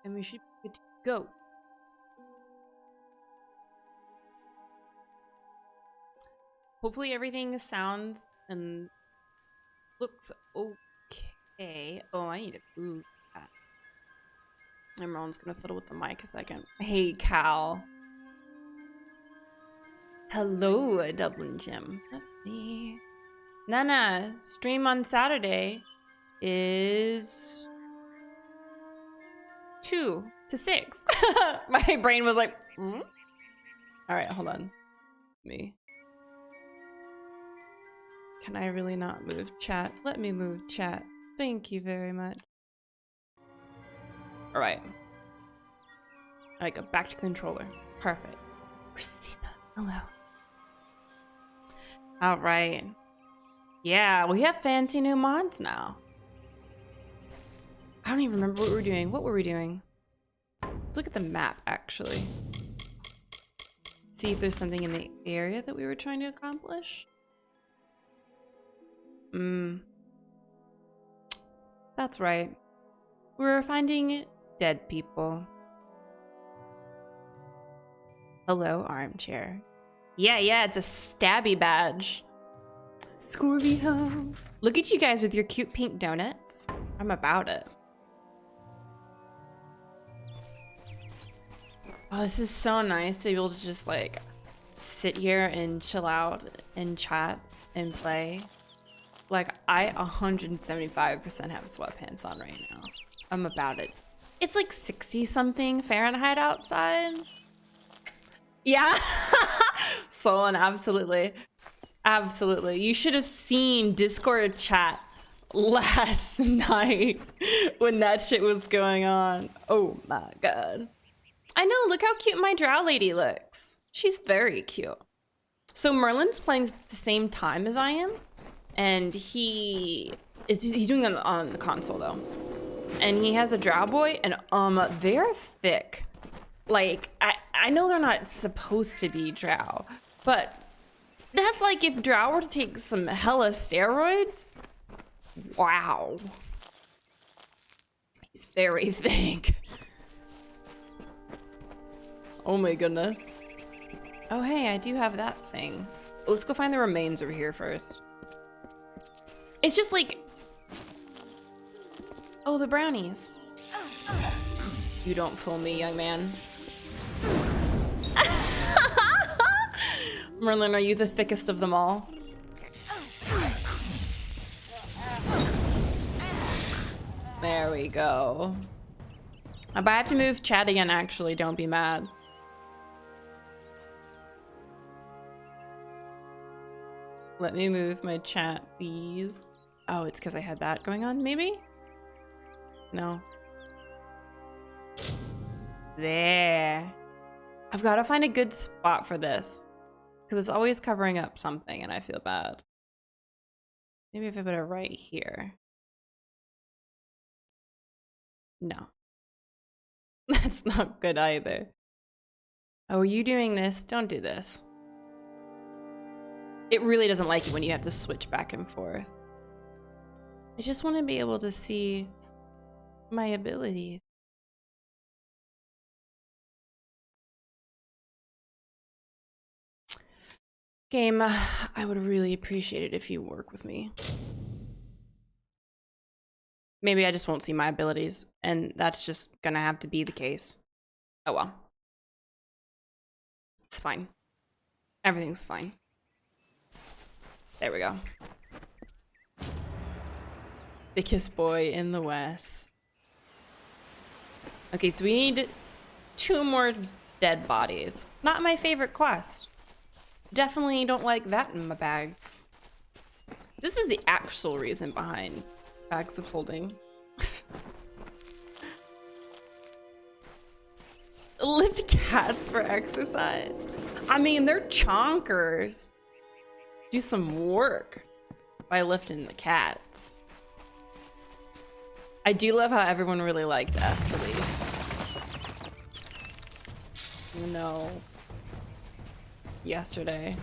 and we should be good to go. Hopefully everything sounds and looks okay. Oh, I need to move that. Emerald's gonna fiddle with the mic a second. Hey, Cal. Hello, Dublin Gym. Let me... Nana, stream on Saturday is 2 to 6. My brain was like, hmm? All right, hold on. Me. Can I really not move chat? Let me move chat. Thank you very much. All right. All right, go back to controller. Perfect. Christina, hello. All right. Yeah, we have fancy new mods now. I don't even remember what we were doing. What were we doing? Let's look at the map, actually. See if there's something in the area that we were trying to accomplish. That's right. We're finding dead people. Hello, armchair. Yeah, it's a stabby badge. Scorpio. Look at you guys with your cute pink donuts. I'm about it. Oh, this is so nice to be able to just like sit here and chill out and chat and play. Like, I 175% have sweatpants on right now. I'm about it. It's like 60 something Fahrenheit outside. Yeah. Solon, absolutely. Absolutely. You should have seen Discord chat last night when that shit was going on. Oh my god. I know, look how cute my drow lady looks. She's very cute. So Merlin's playing at the same time as I am. And he's doing it on the console though. And he has a drow boy and they're thick. Like, I know they're not supposed to be drow, but that's like if drow were to take some hella steroids. Wow. He's very thick. Oh my goodness. Oh hey, I do have that thing. Let's go find the remains over here first. It's just like, oh, the brownies. You don't fool me, young man. Merlin, are you the thickest of them all? There we go. But I have to move chat again, actually. Don't be mad. Let me move my chat, please. Oh, it's because I had that going on, maybe? No. There. I've got to find a good spot for this. Because it's always covering up something and I feel bad. Maybe if I put it right here. No. That's not good either. Oh, are you doing this? Don't do this. It really doesn't like it when you have to switch back and forth. I just want to be able to see my ability. Game, I would really appreciate it if you work with me. Maybe I just won't see my abilities, and that's just gonna have to be the case. Oh well. It's fine. Everything's fine. There we go. Biggest boy in the West. Okay, so we need 2 more dead bodies. Not my favorite quest. Definitely don't like that in my bags. This is the actual reason behind bags of holding. Lift cats for exercise. I mean, they're chonkers. Do some work by lifting the cats. I do love how everyone really liked us, at least. No. Yesterday.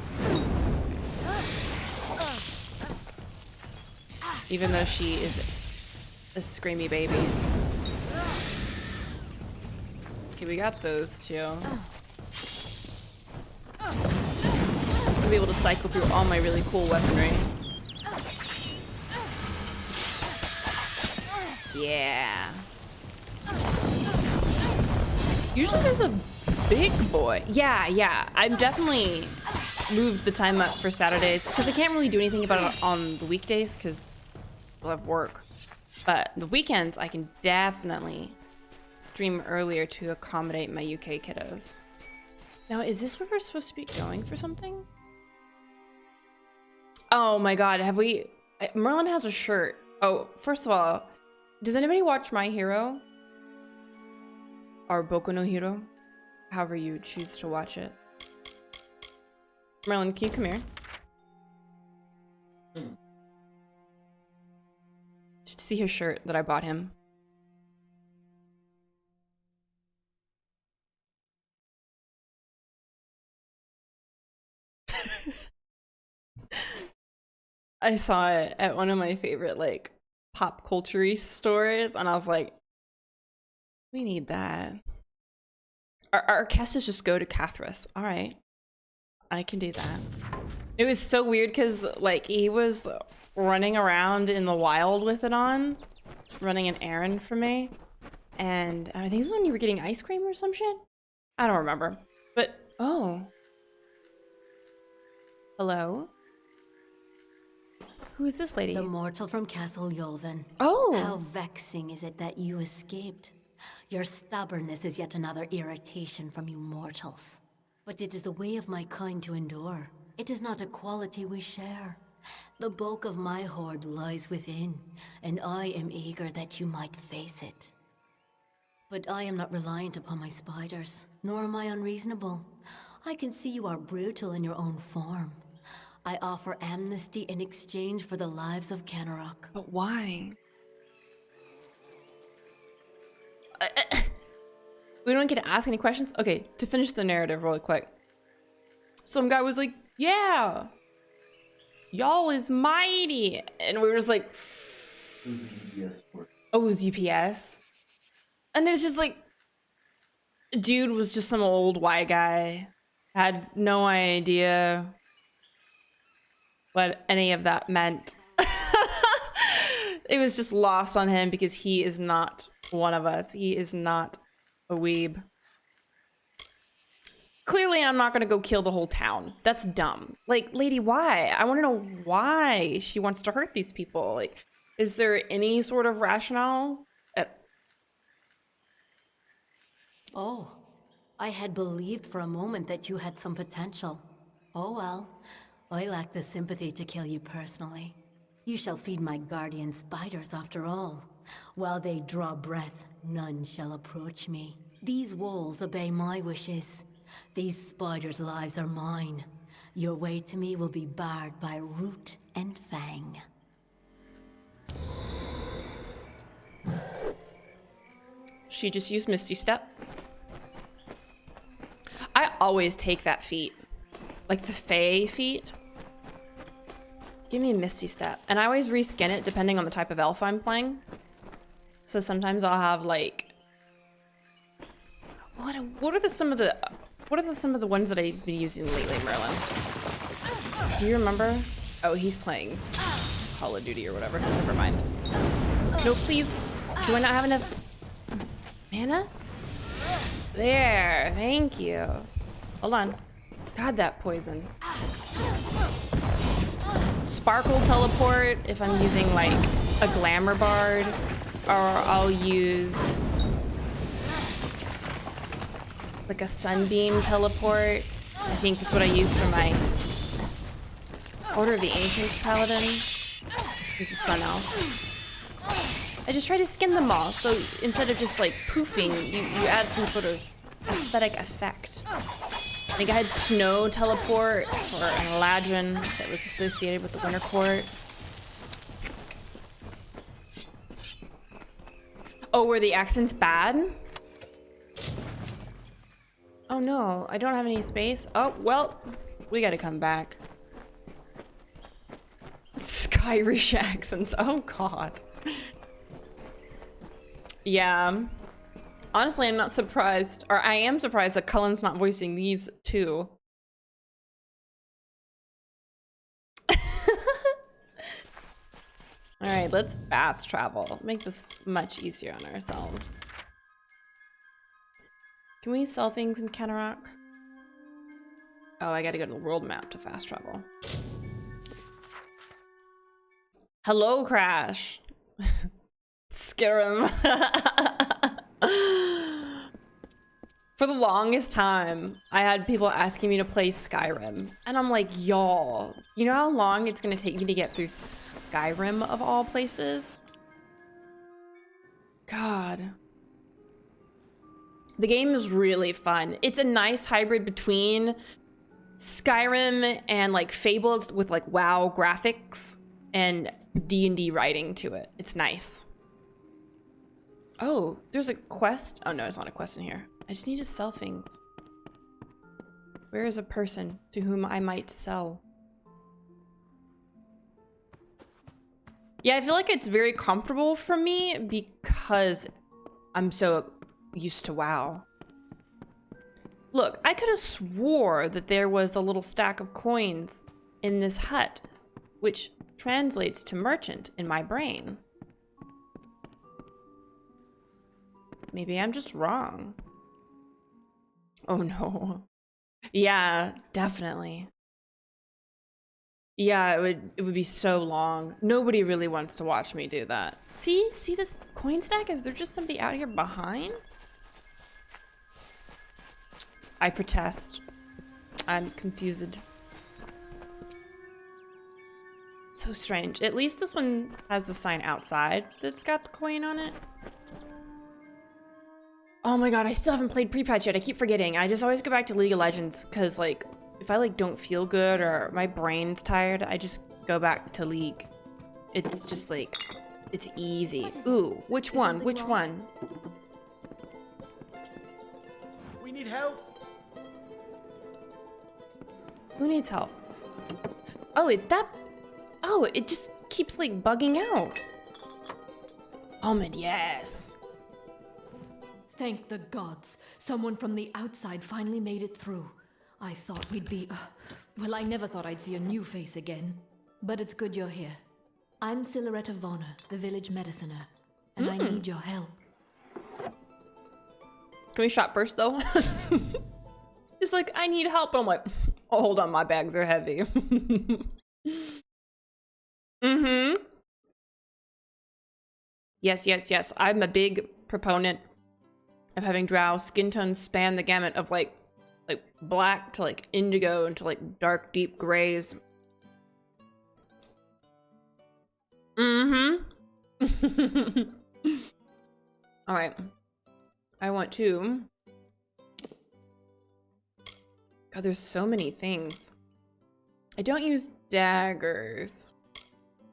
Even though she is a screamy baby. Okay, we got those two. I'll be able to cycle through all my really cool weaponry. Yeah. Usually there's a big boy. Yeah. I've definitely moved the time up for Saturdays because I can't really do anything about it on the weekdays because we'll have work. But the weekends, I can definitely stream earlier to accommodate my UK kiddos. Now, is this where we're supposed to be going for something? Oh my god, have we... Merlin has a shirt. Oh, first of all, does anybody watch My Hero? Or Boku no Hero? However you choose to watch it. Merlin, can you come here? Did you see his shirt that I bought him? I saw it at one of my favorite like pop culture-y stores and I was like, we need that. Our casters just go to 𝒂𝒶𝓁. All right, I can do that. It was so weird because like he was running around in the wild with it on. It's running an errand for me. And I think this is when you were getting ice cream or some shit. I don't remember. But, oh. Hello? Who is this lady? The mortal from Castle Yolven. Oh! How vexing is it that you escaped? Your stubbornness is yet another irritation from you mortals. But it is the way of my kind to endure. It is not a quality we share. The bulk of my horde lies within, and I am eager that you might face it. But I am not reliant upon my spiders, nor am I unreasonable. I can see you are brutal in your own form. I offer amnesty in exchange for the lives of 𝒂𝒃𝒁. But why? We don't get to ask any questions? Okay, to finish the narrative really quick. Some guy was like, yeah, y'all is mighty. And we were just like, It was the UPS work. oh, it was UPS? And there's just like, dude was just some old white guy. Had no idea what any of that meant. It was just lost on him because he is not one of us. He is not a weeb. Clearly, I'm not gonna go kill the whole town. That's dumb. Like, lady, why? I wanna know why she wants to hurt these people. Like, is there any sort of rationale? Oh, I had believed for a moment that you had some potential. Oh well, I lack the sympathy to kill you personally. You shall feed my guardian spiders after all. While they draw breath, none shall approach me. These wolves obey my wishes. These spiders' lives are mine. Your way to me will be barred by root and fang. She just used Misty Step. I always take that feat. Like the Fae feat. Give me a Misty Step. And I always reskin it depending on the type of elf I'm playing. So sometimes I'll have like... What are some of the ones that I've been using lately, Merlin? Do you remember? Oh, he's playing Call of Duty or whatever. Never mind. No, please. Do I not have enough mana? There. Thank you. Hold on. God, that poison. Sparkle teleport if I'm using like a glamour bard, or I'll use like a sunbeam teleport. I think that's what I use for my Order of the Ancients paladin. He's a sun elf. I just try to skin them all, so instead of just like poofing, you add some sort of aesthetic effect. I think I had snow teleport for an Eladrin that was associated with the Winter Court. Oh, were the accents bad? Oh no, I don't have any space. Oh, well, we gotta come back. Skyrish accents, oh god. Yeah. Honestly, I'm not surprised. Or I am surprised that Cullen's not voicing these too. Alright, let's fast travel. Make this much easier on ourselves. Can we sell things in 𝒂𝒃𝒁? Oh, I gotta go to the world map to fast travel. Hello, Crash. Scare him. For the longest time, I had people asking me to play Skyrim. And I'm like, y'all, you know how long it's gonna take me to get through Skyrim of all places? God. The game is really fun. It's a nice hybrid between Skyrim and like Fable with like WoW graphics and D&D writing to it. It's nice. Oh, there's a quest. Oh no, it's not a quest in here. I just need to sell things. Where is a person to whom I might sell? Yeah, I feel like it's very comfortable for me because I'm so used to WoW. Look, I could have swore that there was a little stack of coins in this hut, which translates to merchant in my brain. Maybe I'm just wrong. Oh no. Yeah, definitely. Yeah, it would be so long. Nobody really wants to watch me do that. See this coin stack? Is there just somebody out here behind? I protest. I'm confused. So strange. At least this one has a sign outside that's got the coin on it. Oh my god, I still haven't played pre-patch yet. I keep forgetting. I just always go back to League of Legends because like if I like don't feel good or my brain's tired, I just go back to League. It's just like it's easy. Ooh, which one? Which one? We need help. Who needs help? Oh, is that? Oh, it just keeps like bugging out. Ahmed, yes. Thank the gods. Someone from the outside finally made it through. I thought we'd be... well, I never thought I'd see a new face again. But it's good you're here. I'm 𝒂𝒃𝒁, the village mediciner. And I need your help. Can we shop first, though? It's like, I need help. I'm like, oh, hold on. My bags are heavy. Yes, yes, yes. I'm a big proponent of having drow skin tones span the gamut of like black to like indigo into like dark deep grays. All right, I want to. God, there's so many things. I don't use daggers.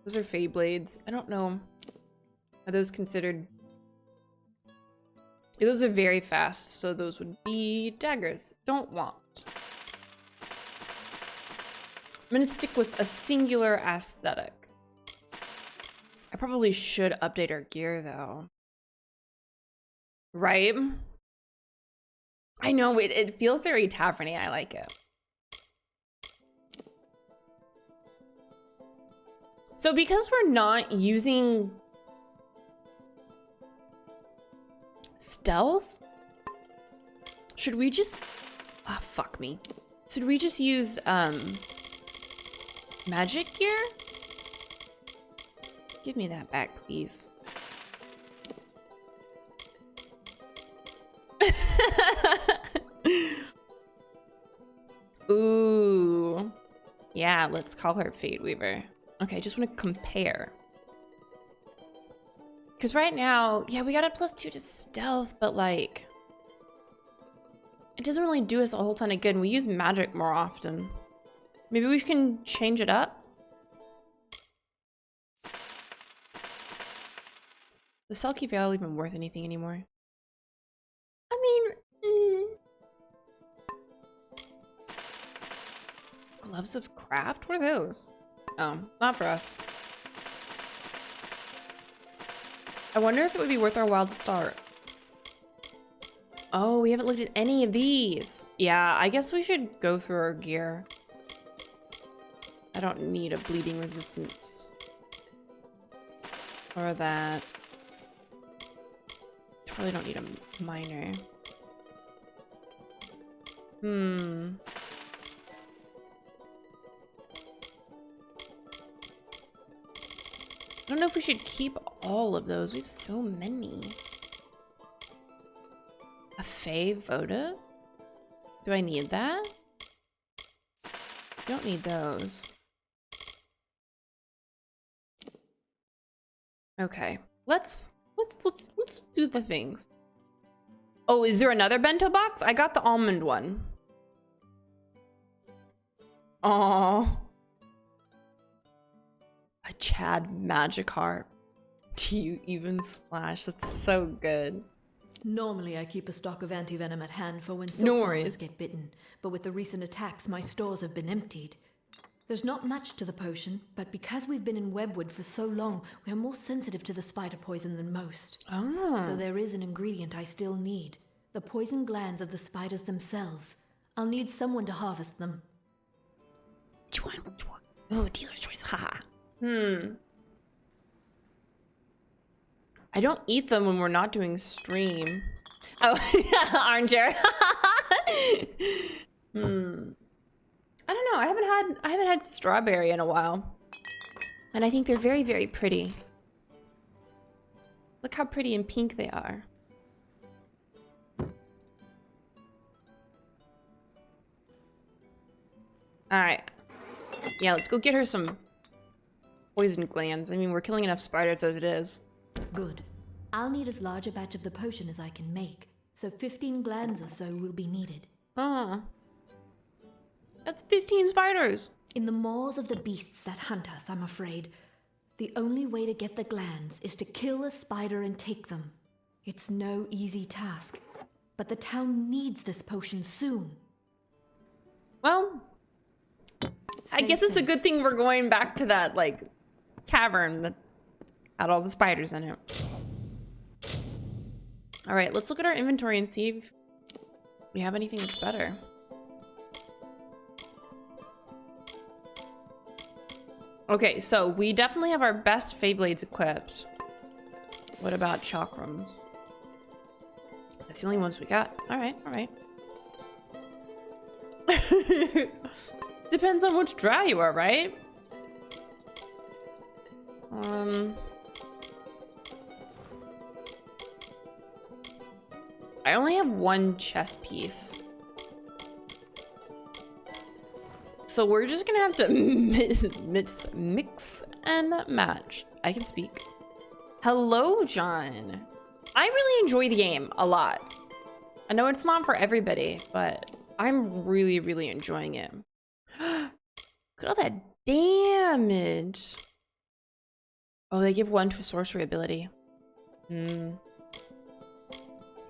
Those are Fey blades. I don't know. Are those considered? Yeah, those are very fast, so those would be daggers. Don't want. I'm gonna stick with a singular aesthetic. I probably should update our gear though. Right? I know, it feels very taverny. I like it. So because we're not using stealth, should we just fuck me. Should we just use magic gear? Give me that back, please. Ooh. Yeah, let's call her Fate Weaver. Okay, I just want to compare. Because right now, yeah, we got a +2 to stealth, but like, it doesn't really do us a whole ton of good, and we use magic more often. Maybe we can change it up? Is Selkie Veil even worth anything anymore? I mean, Gloves of Craft? What are those? Oh, not for us. I wonder if it would be worth our while to start. Oh, we haven't looked at any of these. Yeah, I guess we should go through our gear. I don't need a bleeding resistance. Or that. Probably don't need a minor. I don't know if we should keep all of those. We have so many. A 𝒂𝒹𝒾𝒶? Do I need that? Don't need those. Okay. Let's do the things. Oh, is there another bento box? I got the almond one. Oh. A 𝒸𝒾𝒶𝓁. Do you even splash? That's so good. Normally, I keep a stock of anti-venom at hand for when No silk worries. farmers get bitten, but with the recent attacks, my stores have been emptied. There's not much to the potion, but because we've been in Webwood for so long, we are more sensitive to the spider poison than most. So there is an ingredient I still need. The poison glands of the spiders themselves. I'll need someone to harvest them. Which one? Which one? Oh, dealer's choice. Haha. I don't eat them when we're not doing stream. Oh, armchair. I don't know. I haven't had strawberry in a while. And I think they're very, very pretty. Look how pretty and pink they are. All right. Yeah, let's go get her some poison glands. I mean, we're killing enough spiders as it is. Good. I'll need as large a batch of the potion as I can make, so 15 glands or so will be needed. Oh. That's 15 spiders. In the maws of the beasts that hunt us, I'm afraid. The only way to get the glands is to kill a spider and take them. It's no easy task, but the town needs this potion soon. Well, I Stay guess it's a safe. good thing we're going back to that, like, cavern that had all the spiders in it. All right, let's look at our inventory and see if we have anything that's better. Okay, so we definitely have our best 𝒂𝒹𝒾𝒶s equipped. What about chakrams? That's the only ones we got. All right, all right. Depends on which drow you are, right? I only have one chest piece. So we're just gonna have to mix and match. I can speak. Hello, John. I really enjoy the game a lot. I know it's not for everybody, but I'm really, really enjoying it. Look at all that damage. Oh, they give one to a sorcery ability.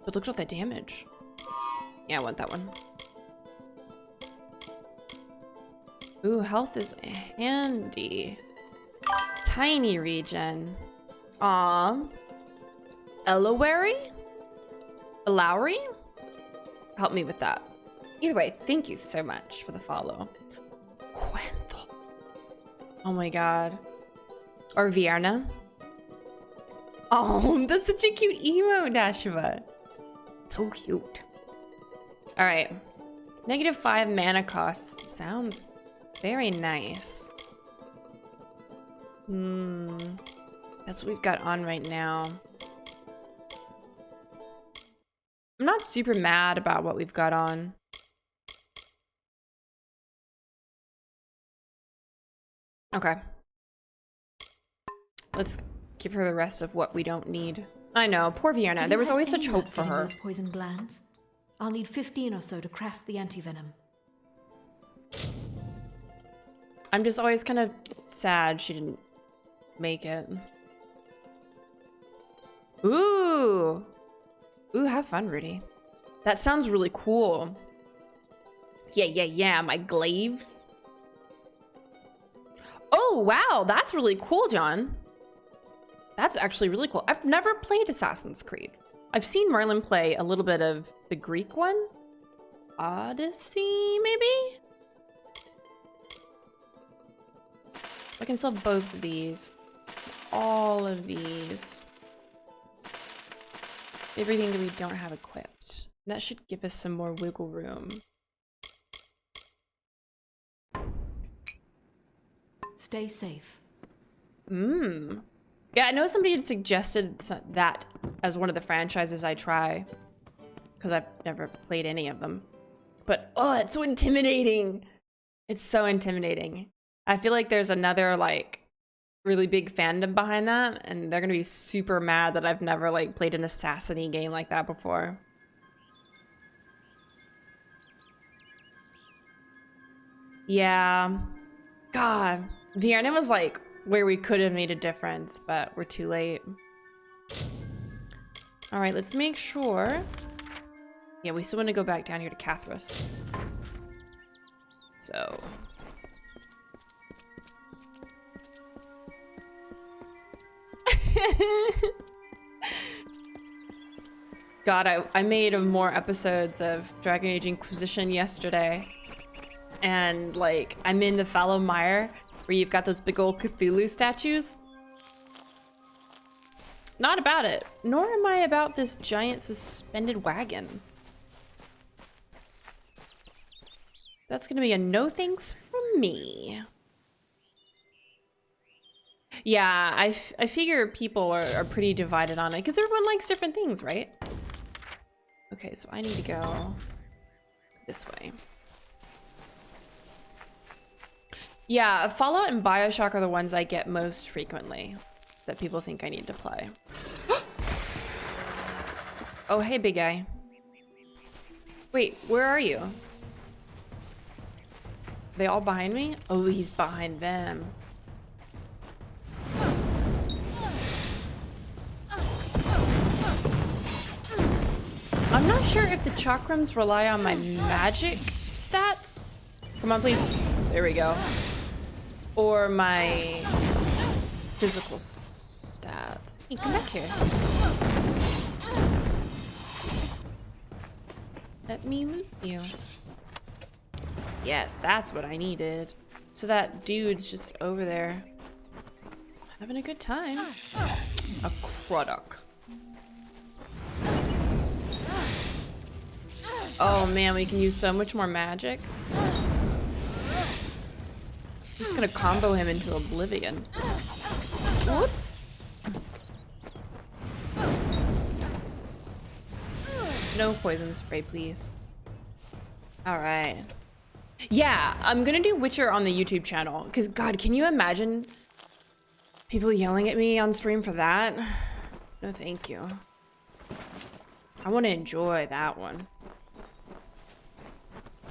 But look at all that damage. Yeah, I want that one. Ooh, health is handy. Tiny regen. Aw. Lowry? Help me with that. Either way, thank you so much for the follow. Quenthel. Oh my god. Or Vierna. Oh, that's such a cute emo, Dashiva. So cute. All right. -5 mana cost. Sounds very nice. That's what we've got on right now. I'm not super mad about what we've got on. Okay. Let's give her the rest of what we don't need. I know, poor Vierna. Have There you was had always any such luck hope for getting her. Those poison glands? I'll need 15 or so to craft the antivenom. I'm just always kind of sad she didn't make it. Ooh. Ooh, have fun, Rudy. That sounds really cool. Yeah, my glaives. Oh, wow, that's really cool, John. That's actually really cool. I've never played Assassin's Creed. I've seen Merlin play a little bit of the Greek one. Odyssey, maybe? I can sell both of these. All of these. Everything that we don't have equipped. That should give us some more wiggle room. Stay safe. Yeah, I know somebody had suggested that as one of the franchises I try. Because I've never played any of them. But, oh, it's so intimidating. It's so intimidating. I feel like there's another, like, really big fandom behind that. And they're going to be super mad that I've never, like, played an assassin-y game like that before. Yeah. God. Vienna was, like, where we could have made a difference, but we're too late. All right, let's make sure. Yeah, we still want to go back down here to 𝒂𝒶𝓁. So. God, I made more episodes of Dragon Age Inquisition yesterday. And, like, I'm in the fallow mire where you've got those big old Cthulhu statues. Not about it. Nor am I about this giant suspended wagon. That's gonna be a no thanks from me. Yeah, I figure people are pretty divided on it because everyone likes different things, right? Okay, so I need to go this way. Yeah, Fallout and BioShock are the ones I get most frequently that people think I need to play. Oh, hey, big guy. Wait, where are you? Are they all behind me? Oh, he's behind them. I'm not sure if the chakrams rely on my magic stats. Come on, please. There we go. Or my physical stats. Hey, come back here. Let me loot you. Yes, that's what I needed. So dude's just over there having a good time. A 𝒂𝒃𝒁. Oh man, we can use so much more magic. Just gonna combo him into oblivion. Whoop. No poison spray, please. All right. Yeah, I'm gonna do Witcher on the YouTube channel. Because, God, can you imagine people yelling at me on stream for that? No, thank you. I want to enjoy that one.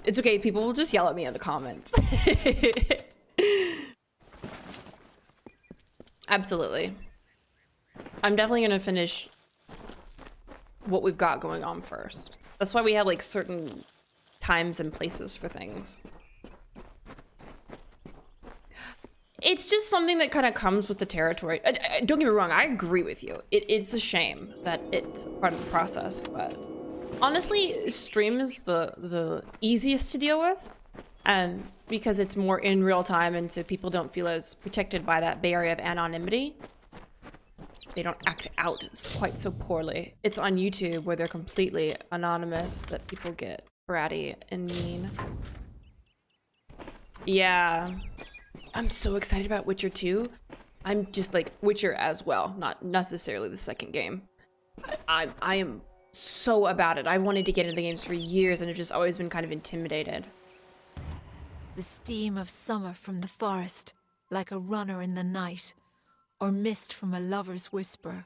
It's okay, people will just yell at me in the comments. Absolutely. I'm definitely gonna finish what we've got going on first. That's why we have like certain times and places for things. It's just something that kind of comes with the territory. Don't get me wrong, I agree with you. It's a shame that it's part of the process, but honestly, stream is the easiest to deal with, and because it's more in real time and so people don't feel as protected by that barrier of anonymity. They don't act out quite so poorly. It's on YouTube where they're completely anonymous that people get bratty and mean. Yeah. I'm so excited about Witcher 2. I'm just like Witcher as well, not necessarily the second game. I am so about it. I wanted to get into the games for years and have just always been kind of intimidated. The steam of summer from the forest, like a runner in the night, or mist from a lover's whisper.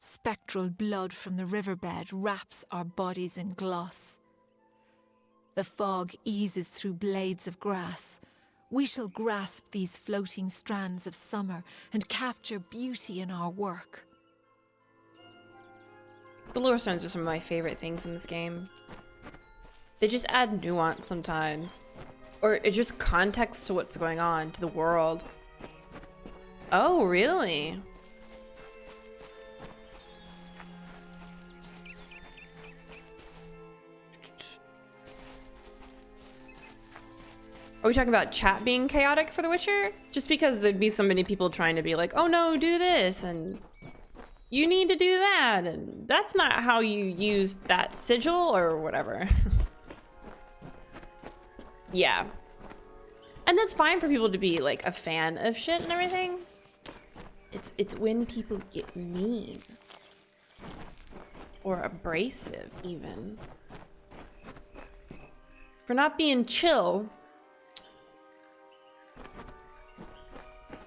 Spectral blood from the riverbed wraps our bodies in gloss. The fog eases through blades of grass. We shall grasp these floating strands of summer and capture beauty in our work. The lore stones are some of my favorite things in this game. They just add nuance sometimes. Or it's just context to what's going on, to the world. Oh, really? Are we talking about chat being chaotic for The Witcher? Just because there'd be so many people trying to be like, oh no, do this, and you need to do that, and that's not how you use that sigil or whatever. Yeah. And that's fine for people to be like a fan of shit and everything. It's when people get mean. Or abrasive, even. For not being chill,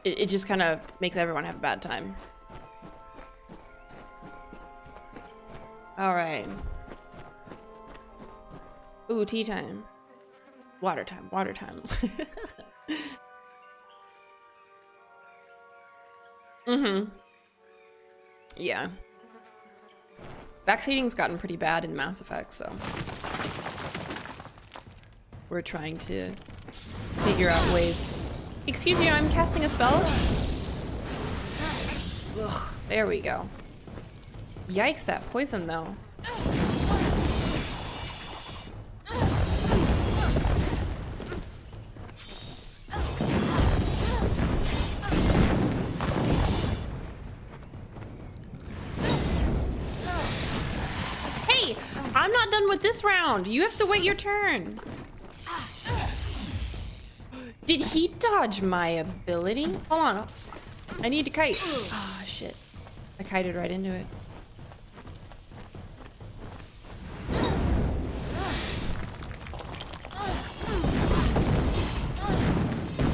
it just kind of makes everyone have a bad time. All right. Ooh, tea time. Water time, water time. Mm-hmm. Yeah. Backseating's gotten pretty bad in Mass Effect, so we're trying to figure out ways. Excuse me, I'm casting a spell. Ugh, there we go. Yikes, that poison though. Hey, I'm not done with this round. You have to wait your turn. Did he dodge my ability? Hold on. I need to kite. Ah, shit. I kited right into it.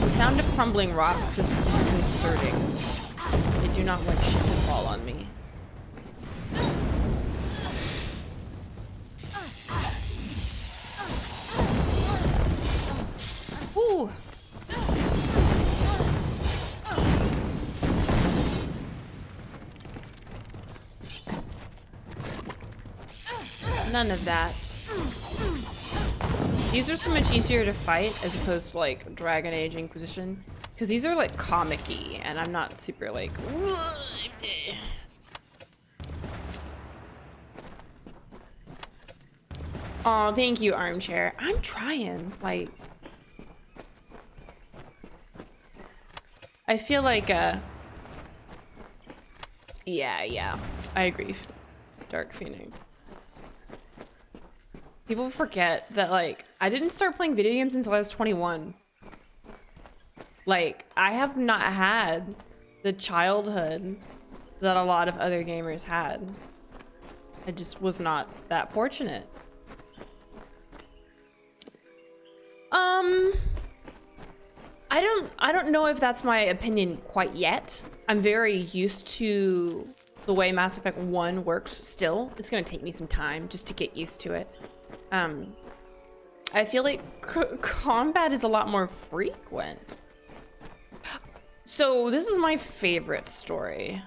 The sound of crumbling rocks is disconcerting. I do not want shit to fall on me. Ooh. None of that. These are so much easier to fight as opposed to like Dragon Age Inquisition. Because these are like comic-y and I'm not super like... Oh, thank you, Armchair. I'm trying, like... I feel like, yeah, I agree. Dark Phoenix. People forget that, like, I didn't start playing video games until I was 21. Like, I have not had the childhood that a lot of other gamers had. I just was not that fortunate. I don't know if that's my opinion quite yet. I'm very used to the way Mass Effect 1 works still. It's gonna take me some time just to get used to it. I feel like combat is a lot more frequent. So this is my favorite story.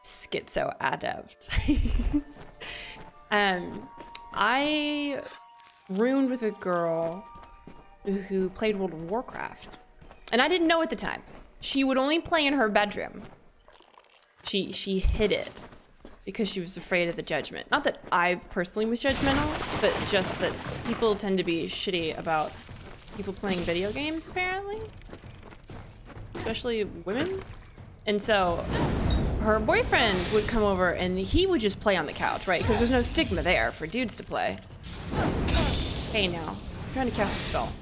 Schizo Adept. I roomed with a girl who played World of Warcraft. And I didn't know at the time. She would only play in her bedroom. She hid it because she was afraid of the judgment. Not that I personally was judgmental, but just that people tend to be shitty about people playing video games, apparently. Especially women. And so her boyfriend would come over and he would just play on the couch, right? Because there's no stigma there for dudes to play. Hey now, I'm trying to cast a spell.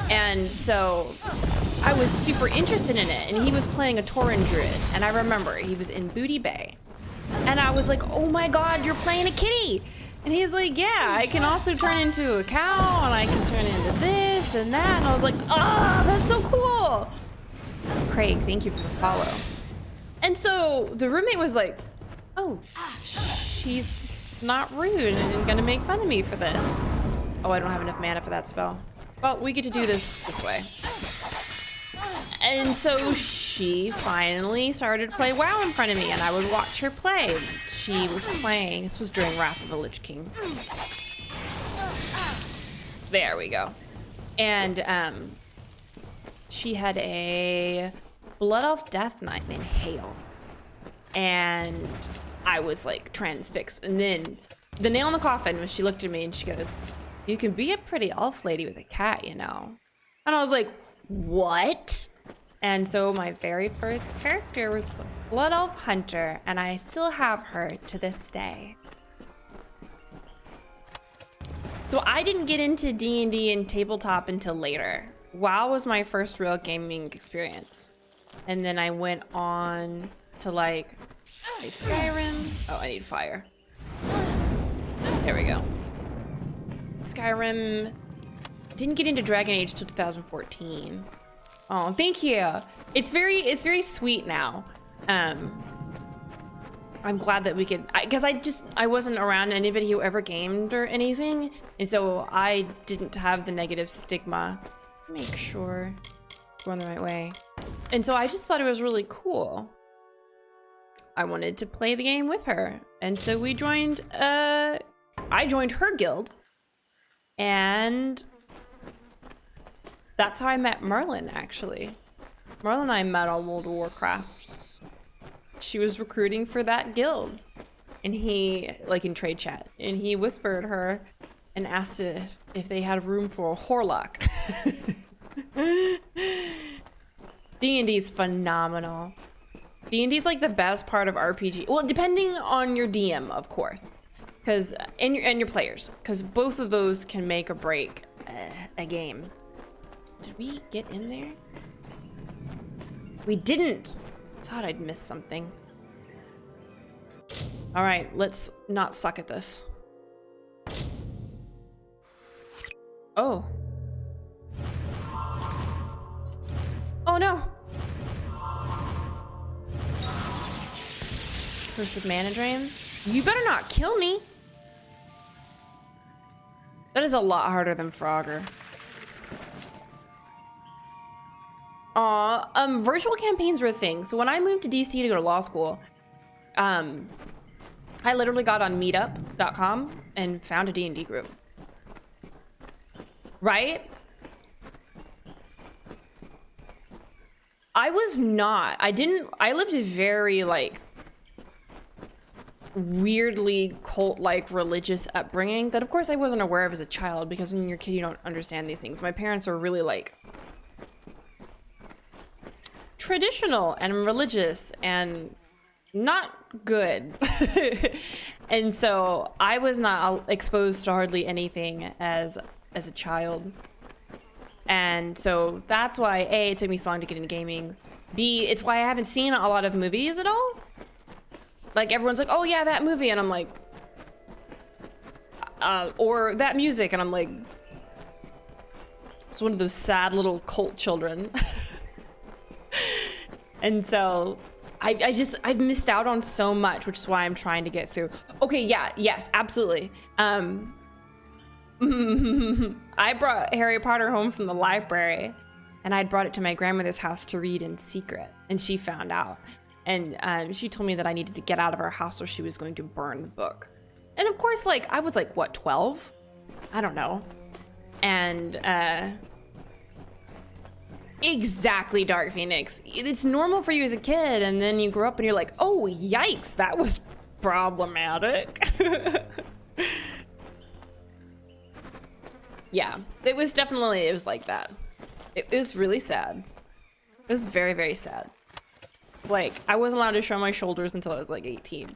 And so I was super interested in it, and he was playing a Tauren druid, and I remember he was in Booty Bay, and I was like, oh my god, you're playing a kitty. And he's like, yeah, I can also turn into a cow, and I can turn into this and that. And I was like, ah, that's so cool. Craig, thank you for the follow. And so the roommate was like, oh, she's not rude and gonna make fun of me for this. Oh, I don't have enough mana for that spell. Well, we get to do this way. And so she finally started to play WoW in front of me, and I would watch her play. She was playing, this was during Wrath of the Lich King. There we go. And she had a Blood Elf Death Knight named Hale. And I was like transfixed. And then the nail in the coffin was she looked at me and she goes, you can be a pretty elf lady with a cat, you know. And I was like, what? And so my very first character was Blood Elf Hunter, and I still have her to this day. So I didn't get into D&D and tabletop until later. WoW was my first real gaming experience. And then I went on to like Skyrim. Oh, I need fire. There we go. Skyrim. Didn't get into Dragon Age till 2014. Oh, thank you. It's very sweet now. I'm glad that we could, because I wasn't around anybody who ever gamed or anything, and so I didn't have the negative stigma. Make sure we're going the right way. And so I just thought it was really cool. I wanted to play the game with her, and so we joined. I joined her guild, and that's how I met Merlin. Actually, Merlin and I met on World of Warcraft. She was recruiting for that guild, and he, like in trade chat, and he whispered her and asked if they had room for a Horlock. D&D is phenomenal. D&D is like the best part of RPG. Well, depending on your DM, of course, because and your players, because both of those can make or break a game. Did we get in there? We didn't. Thought I'd missed something. All right, let's not suck at this. Oh. Oh no. Curse of Mana Drain. You better not kill me. That is a lot harder than Frogger. Aw, virtual campaigns were a thing. So when I moved to DC to go to law school, I literally got on meetup.com and found a D&D group. Right? I lived a very like weirdly cult-like religious upbringing that of course I wasn't aware of as a child, because when you're a kid you don't understand these things. My parents are really like traditional and religious and not good. And so I was not exposed to hardly anything as a child. And so that's why A, it took me so long to get into gaming. B, it's why I haven't seen a lot of movies at all. Like everyone's like, oh yeah, that movie, and I'm like, or that music, and I'm like, it's one of those sad little cult children. And so I've missed out on so much, which is why I'm trying to get through. Okay, yeah, yes, absolutely. I brought Harry Potter home from the library, and I'd brought it to my grandmother's house to read in secret, and she found out. And she told me that I needed to get out of our house or she was going to burn the book. And of course, like, I was like, what, 12? I don't know. And exactly, Dark Phoenix. It's normal for you as a kid, and then you grow up and you're like, oh, yikes, that was problematic. Yeah, it was like that. It was really sad. It was very, very sad. Like, I wasn't allowed to show my shoulders until I was like 18.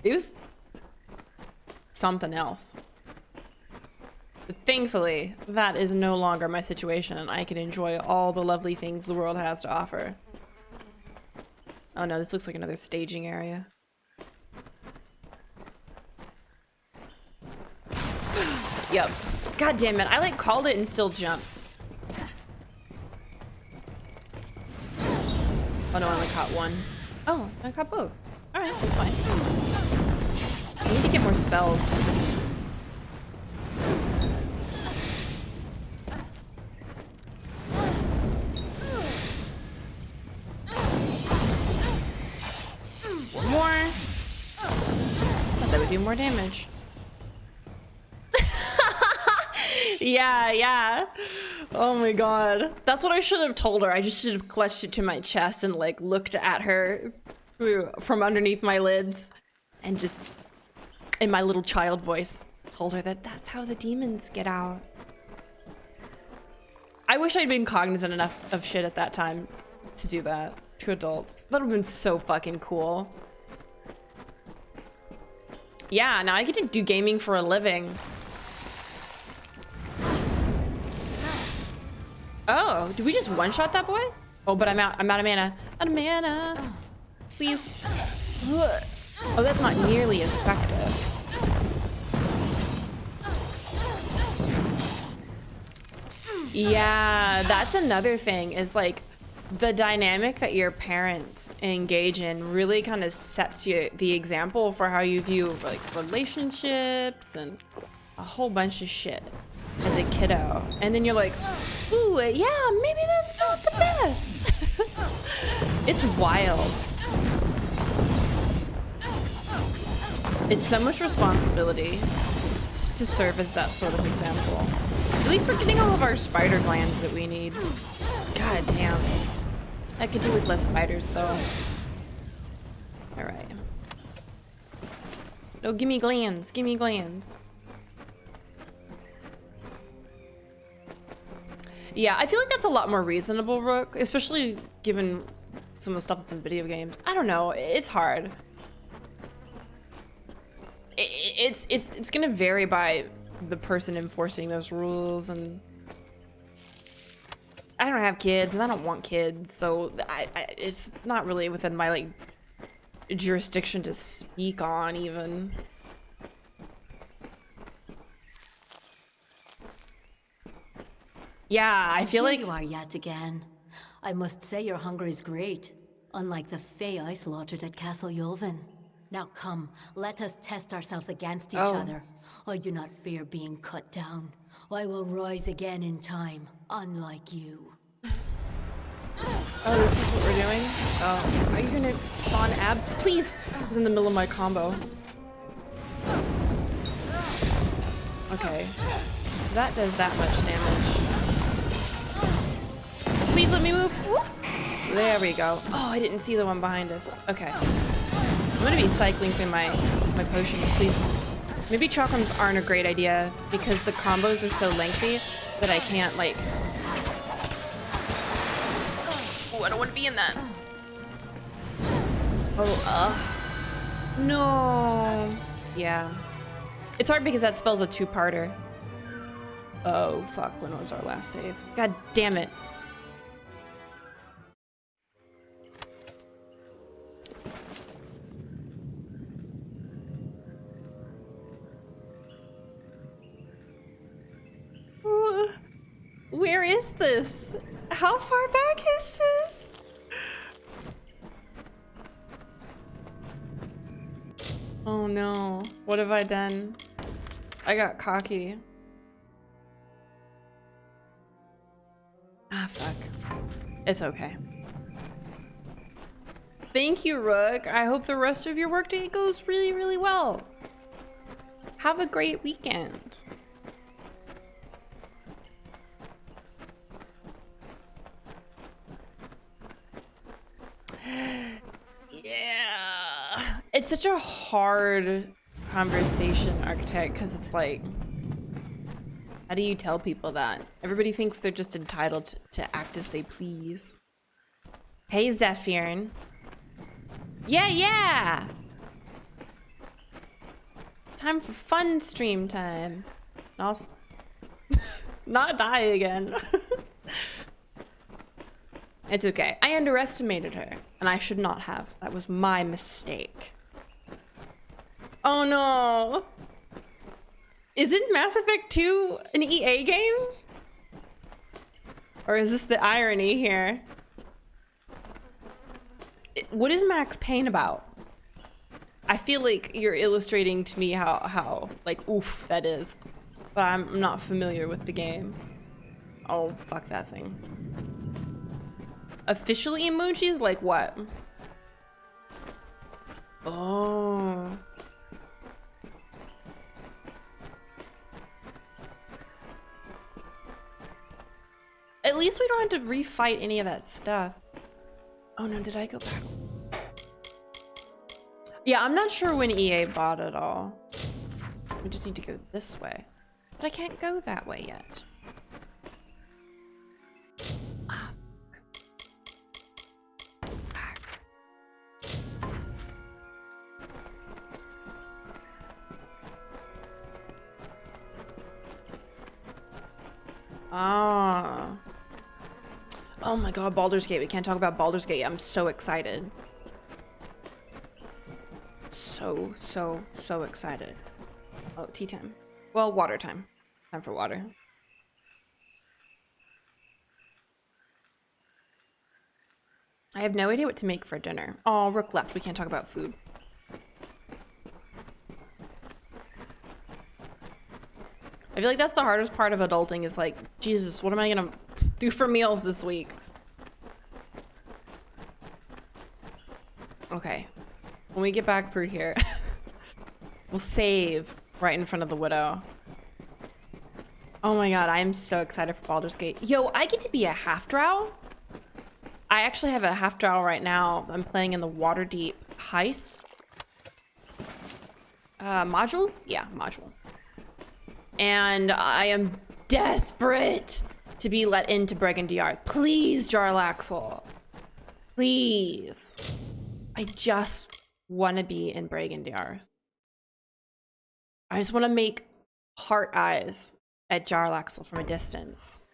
It was something else. But thankfully, that is no longer my situation, and I can enjoy all the lovely things the world has to offer. Oh no, this looks like another staging area. Yep. God damn it, I like called it and still jumped. Oh no, I only caught one. Oh, I caught both. Alright, that's fine. I need to get more spells. One more. Thought that would do more damage. Yeah. Oh my god. That's what I should have told her. I just should have clutched it to my chest and like looked at her from underneath my lids and just in my little child voice told her that that's how the demons get out. I wish I'd been cognizant enough of shit at that time to do that to adults. That would have been so fucking cool. Yeah, now I get to do gaming for a living. Oh, did we just one-shot that boy? Oh, but I'm out of mana. Out of mana. Please. Oh, that's not nearly as effective. Yeah, that's another thing is like the dynamic that your parents engage in really kind of sets you the example for how you view like relationships and a whole bunch of shit as a kiddo. And then you're like, ooh, yeah, maybe that's not the best. It's wild. It's so much responsibility to serve as that sort of example. At least we're getting all of our spider glands that we need. God damn. I could do with less spiders though. Alright. No, gimme glands. Gimme glands. Yeah, I feel like that's a lot more reasonable, Rook. Especially given some of the stuff that's in video games. I don't know. It's hard. It's gonna vary by the person enforcing those rules, and I don't have kids and I don't want kids, so it's not really within my like jurisdiction to speak on even. Yeah, I feel like you are yet again. I must say your hunger is great, unlike the Fae I slaughtered at Castle Yulvin. Now come, let us test ourselves against each other. I do not fear being cut down. I will rise again in time, unlike you. Oh, this is what we're doing? Oh, are you gonna spawn abs? Please! I was in the middle of my combo. Okay, so that does that much damage. Please let me move! There we go. Oh, I didn't see the one behind us. Okay. I'm gonna be cycling through my potions, please. Maybe chakrams aren't a great idea because the combos are so lengthy that I can't like... Oh, I don't want to be in that. Oh, no. Yeah. It's hard because that spell's a two-parter. Oh, fuck. When was our last save? God damn it. Where is this? How far back is this? Oh no, what have I done? I got cocky. Ah, fuck. It's okay. Thank you, Rook. I hope the rest of your workday goes really, really well. Have a great weekend. Yeah, it's such a hard conversation, Architect, because it's like, how do you tell people that? Everybody thinks they're just entitled to act as they please. Hey, Zephyrin. Yeah! Time for fun stream time. I'll not die again. It's okay. I underestimated her, and I should not have. That was my mistake. Oh no! Isn't Mass Effect 2 an EA game? Or is this the irony here? What is Max Payne about? I feel like you're illustrating to me how like oof that is, but I'm not familiar with the game. Oh, fuck that thing. Official emojis? Like what? Oh. At least we don't have to refight any of that stuff. Oh no, did I go back? Yeah, I'm not sure when EA bought it all. We just need to go this way. But I can't go that way yet. Ah. Oh my god, Baldur's Gate. We can't talk about Baldur's Gate. I'm so excited. So excited. Oh, tea time. Well, water time. Time for water. I have no idea what to make for dinner. Oh, Rook left. We can't talk about food. I feel like that's the hardest part of adulting is like, Jesus, what am I gonna do for meals this week? Okay. When we get back through here, we'll save right in front of the widow. Oh my god, I am so excited for Baldur's Gate. Yo, I get to be a half-drow? I actually have a half-drow right now. I'm playing in the Waterdeep heist. Module? Yeah, module. And I am desperate to be let into Bregandiyarth. Please, 𝒸𝒾𝒶𝓁. Please. I just want to be in Bregandiyarth. I just want to make heart eyes at 𝒸𝒾𝒶 from a distance.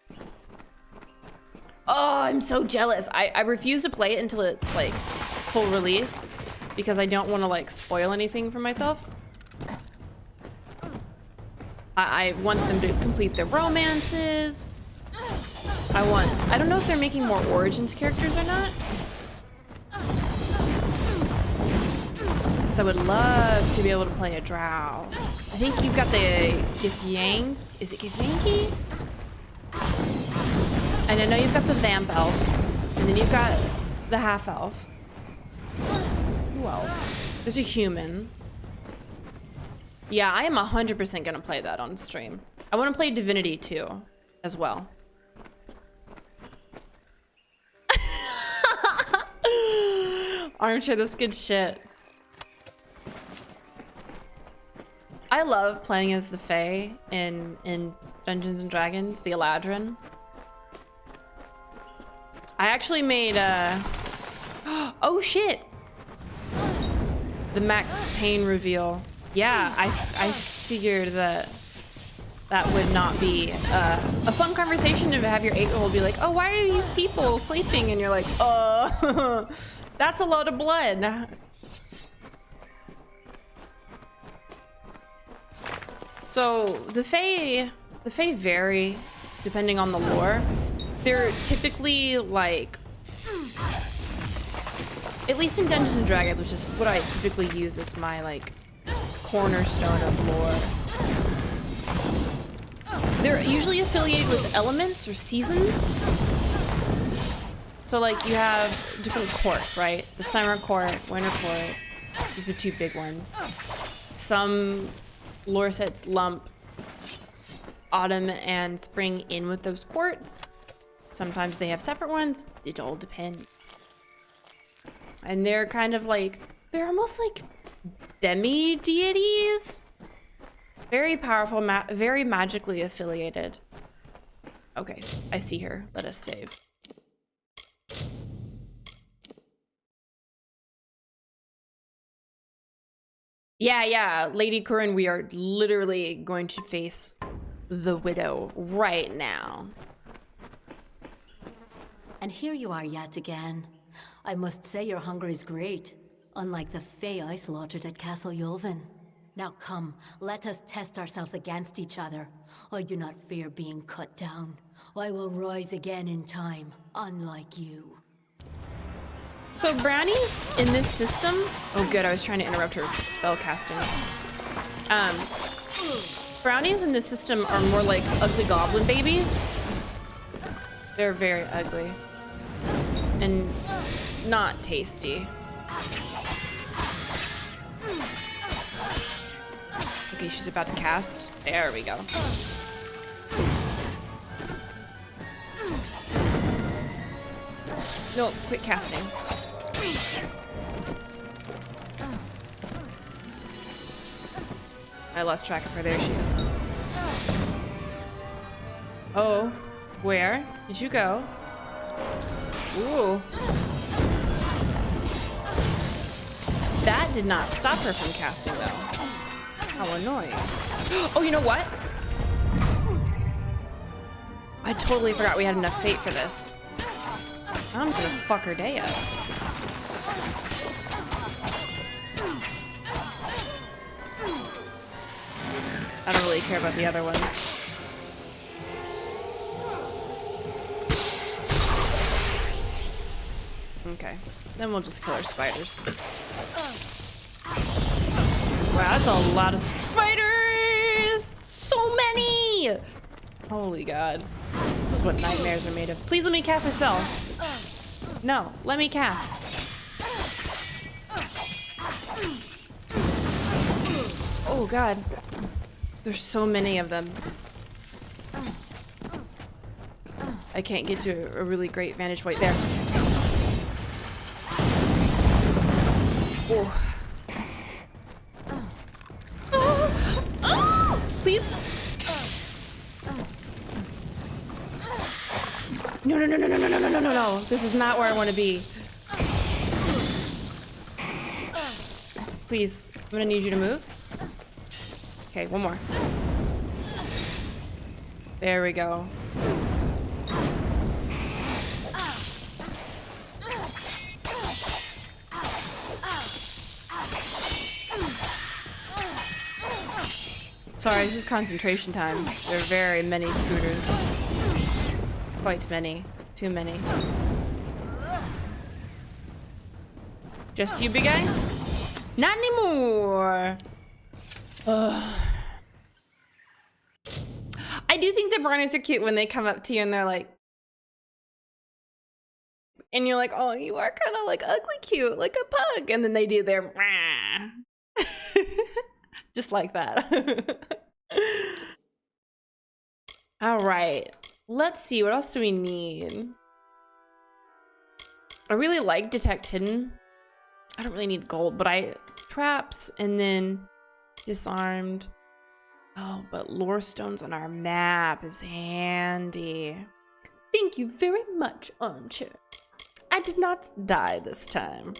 Oh, I'm so jealous. I refuse to play it until it's like full release because I don't want to like spoil anything for myself. I want them to complete their romances. I don't know if they're making more Origins characters or not. Because I would love to be able to play a drow. I think you've got the 𝒸𝒾𝒶. Is it 𝒸𝒾𝒶? And I know you've got the vamp elf. And then you've got the half elf. Who else? There's a human. Yeah, I am 100% gonna play that on stream. I want to play Divinity 2 as well. Armchair, that's good shit. I love playing as the Fae in Dungeons and Dragons, the Eladrin. I actually made oh shit! The Max Payne reveal. Yeah, I figured that would not be a fun conversation to have your 8-year-old be like, oh, why are these people sleeping? And you're like, that's a lot of blood. So the Fae vary depending on the lore. They're typically like, at least in Dungeons and Dragons, which is what I typically use as my like cornerstone of lore. They're usually affiliated with elements or seasons. So like you have different courts, right? The summer court, winter court. These are two big ones. Some lore sets lump autumn and spring in with those courts. Sometimes they have separate ones. It all depends. And they're kind of like, they're almost like demi-deities. Very powerful, very magically affiliated. Okay, I see her. Let us save. Yeah, Lady Curran, we are literally going to face the widow right now. And here you are yet again. I must say your hunger is great, unlike the Fae I slaughtered at Castle Yulvin. Now come, let us test ourselves against each other. I do not fear being cut down. I will rise again in time, unlike you. So brownies in this system, oh good, I was trying to interrupt her spell casting. Brownies in this system are more like ugly goblin babies. They're very ugly and not tasty. Okay, she's about to cast. There we go. No, quit casting. I lost track of her. There she is. Oh, where did you go? Ooh. That did not stop her from casting, though. How annoying. Oh, you know what? I totally forgot we had enough fate for this. I'm just gonna fuck her day up. I don't really care about the other ones. Okay, then we'll just kill our spiders. Wow, that's a lot of spiders! So many! Holy god. This is what nightmares are made of. Please let me cast my spell. No, let me cast. Oh god. There's so many of them. I can't get to a really great vantage point there. Oh. Oh, please. No, no, no, no, no, no, no, no, no, no, no. This is not where I want to be. Please, I'm gonna need you to move. Okay, one more. There we go. Sorry, this is concentration time. There are very many scooters. Quite many. Too many. Just you, big guy? Not anymore! Ugh. I do think the Brownies are cute when they come up to you and they're like... And you're like, oh, you are kind of like ugly cute, like a pug. And then they do their... Just like that. All right. Let's see. What else do we need? I really like Detect Hidden. I don't really need gold, but traps and then disarmed. Oh, but lore stones on our map is handy. Thank you very much, Armchair. I did not die this time.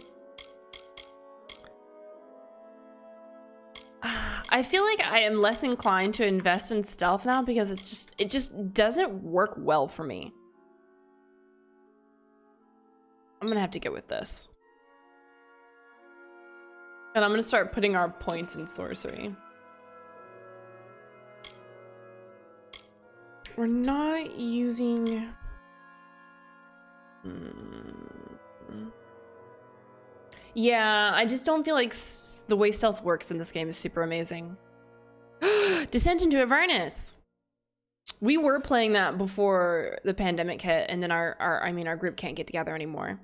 I feel like I am less inclined to invest in stealth now because it just doesn't work well for me. I'm gonna have to get with this. And I'm gonna start putting our points in sorcery. We're not using... Yeah, I just don't feel like the way stealth works in this game is super amazing. Descent into Avernus. We were playing that before the pandemic hit, and then our group can't get together anymore.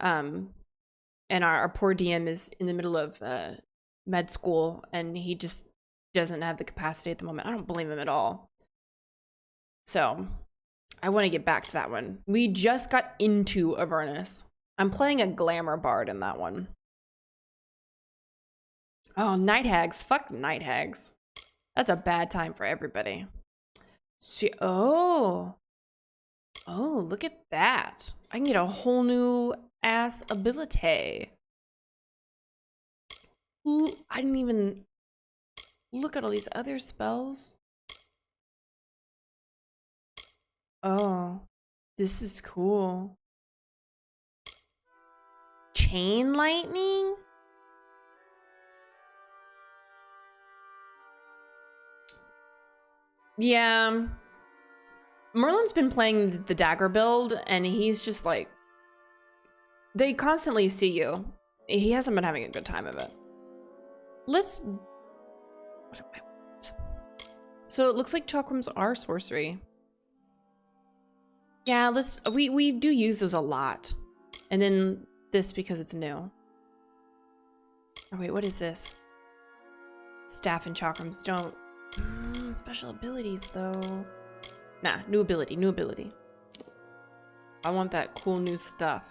And our poor DM is in the middle of med school, and he just doesn't have the capacity at the moment. I don't blame him at all. So I want to get back to that one. We just got into Avernus. I'm playing a glamour bard in that one. Oh, night hags. Fuck night hags. That's a bad time for everybody. Oh, look at that. I can get a whole new ass ability. Ooh, I didn't even look at all these other spells. Oh, this is cool. Chain lightning? Yeah. Merlin's been playing the dagger build, and he's just like... They constantly see you. He hasn't been having a good time of it. Let's... What do I want? So it looks like chakrams are sorcery. Yeah, we do use those a lot. And then this because it's new. Oh wait, what is this? Staff and chakrams don't... special abilities though. Nah, new ability. I want that cool new stuff.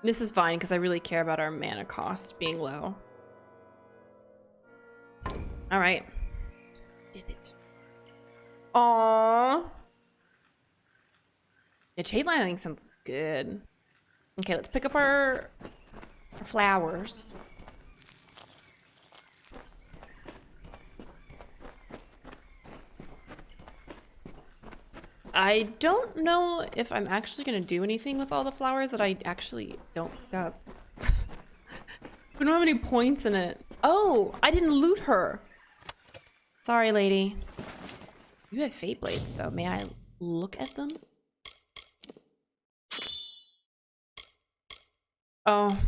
This is fine because I really care about our mana costs being low. All right. Did it. Aww. Yeah, chain lightning sounds good. Okay, let's pick up our flowers. I don't know if I'm actually gonna do anything with all the flowers that I actually don't pick up. We don't have any points in it. Oh, I didn't loot her. Sorry, lady. You have fate blades, though. May I look at them? Oh,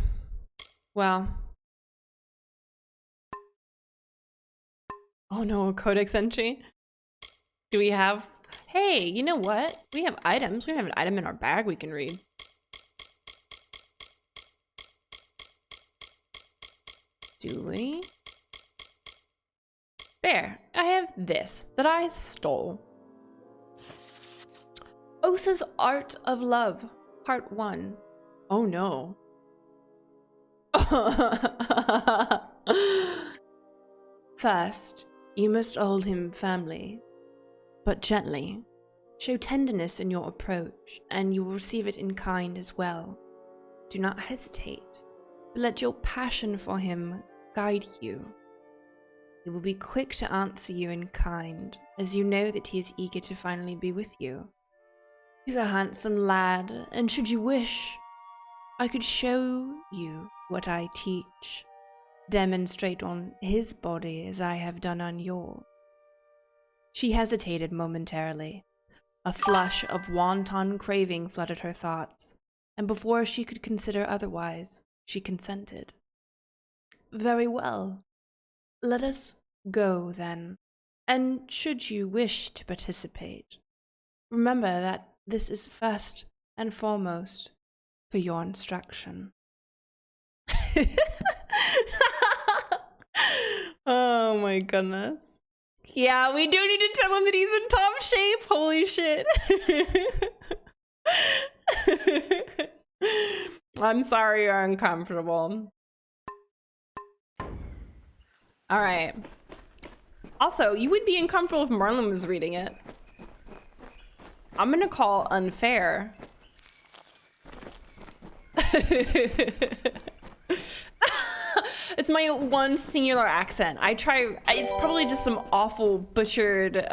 well. Oh no, a codex entry? Do we have... Hey, you know what? We have items. We have an item in our bag we can read. Do we? There, I have this that I stole. Osa's Art of Love, Part 1. Oh no. First, you must hold him firmly, but gently. Show tenderness in your approach, and you will receive it in kind as well. Do not hesitate, but let your passion for him guide you. He will be quick to answer you in kind, as you know that he is eager to finally be with you. He's a handsome lad, and should you wish, I could show you what I teach. Demonstrate on his body as I have done on yours. She hesitated momentarily. A flush of wanton craving flooded her thoughts, and before she could consider otherwise, she consented. Very well. Let us go, then, and should you wish to participate, remember that this is first and foremost for your instruction. Oh my goodness. Yeah, we do need to tell him that he's in top shape. Holy shit. I'm sorry you're uncomfortable. All right. Also, you would be uncomfortable if Marlon was reading it. I'm gonna call unfair. It's my one singular accent. I try, it's probably just some awful butchered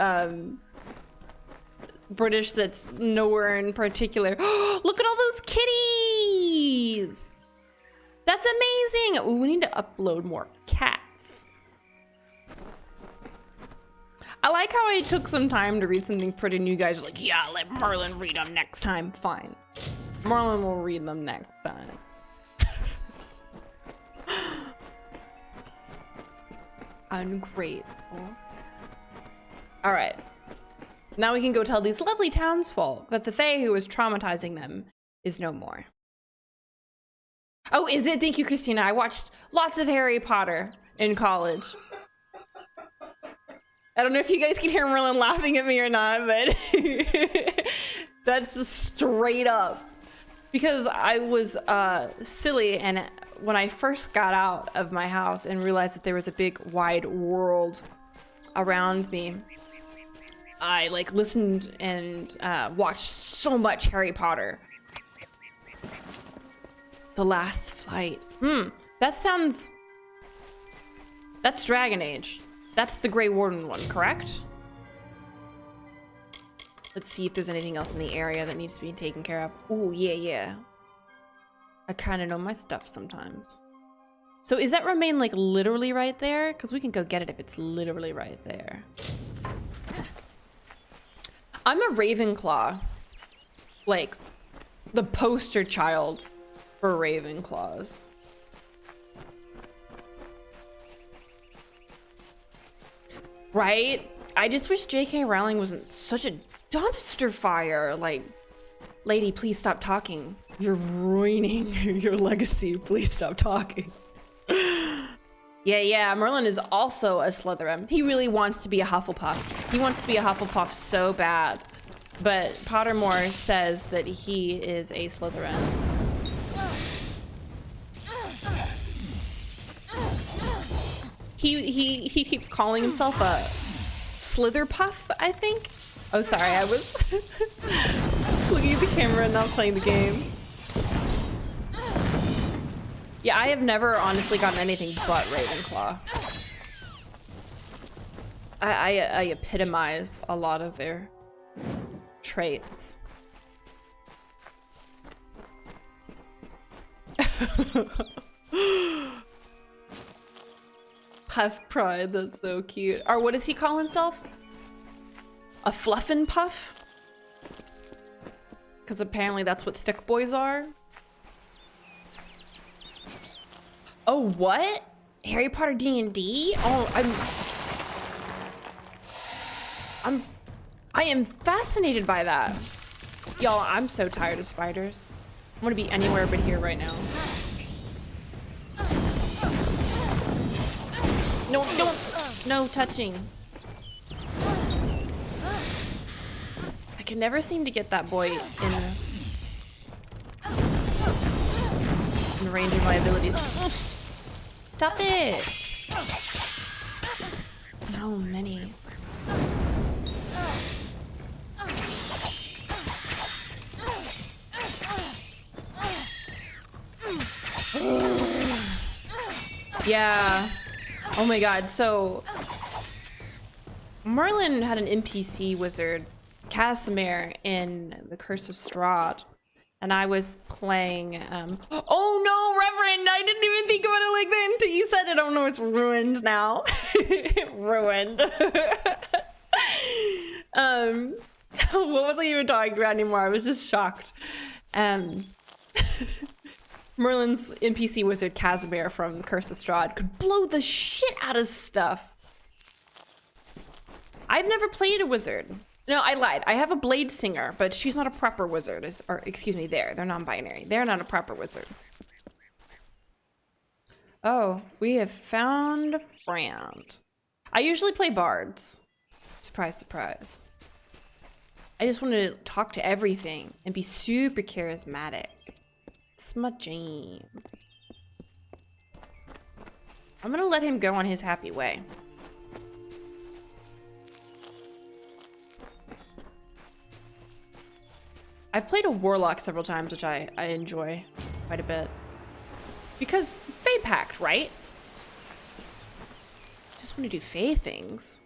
British that's nowhere in particular. Look at all those kitties! That's amazing! Ooh, we need to upload more cats. I like how I took some time to read something pretty and you guys are like, yeah, let Marlon read them next time. Fine. Marlon will read them next time. Ungrateful. All right. Now we can go tell these lovely townsfolk that the Fae who was traumatizing them is no more. Oh, is it? Thank you, Christina. I watched lots of Harry Potter in college. I don't know if you guys can hear Merlin laughing at me or not, but that's straight up. Because I was silly, and when I first got out of my house and realized that there was a big wide world around me, I like listened and watched so much Harry Potter. The Last Flight. That sounds... That's Dragon Age. That's the Grey Warden one, correct? Let's see if there's anything else in the area that needs to be taken care of. Ooh, yeah. I kind of know my stuff sometimes. So is that remain like literally right there? Because we can go get it if it's literally right there. I'm a Ravenclaw. Like, the poster child for Ravenclaws. Right? I just wish J.K. Rowling wasn't such a dumpster fire. Like, lady, please stop talking. You're ruining your legacy. Please stop talking. Yeah, Merlin is also a Slytherin. He really wants to be a Hufflepuff. He wants to be a Hufflepuff so bad. But Pottermore says that he is a Slytherin. He keeps calling himself a Slitherpuff, I think. Oh, sorry, I was looking at the camera and not playing the game. Yeah, I have never honestly gotten anything but Ravenclaw. I epitomize a lot of their traits. Puff pride, that's so cute. Or what does he call himself? A fluffin' puff? Because apparently that's what thick boys are. Oh, what? Harry Potter D&D? Oh, I am fascinated by that. Y'all, I'm so tired of spiders. I want to be anywhere but here right now. No, don't. No touching. I can never seem to get that boy in the range of my abilities. Stop it. So many. Yeah. Oh my god, so Merlin had an NPC wizard, Kazmir, in The Curse of Strahd, and I was playing, oh no, Reverend, I didn't even think about it like that until you said it. Oh no, it's ruined now. Ruined. What was I even talking about anymore? I was just shocked. Merlin's NPC wizard Kazmir from The Curse of Strahd could blow the shit out of stuff. I've never played a wizard. No, I lied. I have a blade singer, but she's not a proper wizard. Or excuse me, they're non-binary. They're not a proper wizard. Oh, we have found a friend. I usually play bards. Surprise, surprise. I just want to talk to everything and be super charismatic. It's my jam. I'm gonna let him go on his happy way. I've played a warlock several times, which I enjoy quite a bit. Because Fae Pact, right? Just want to do Fae things.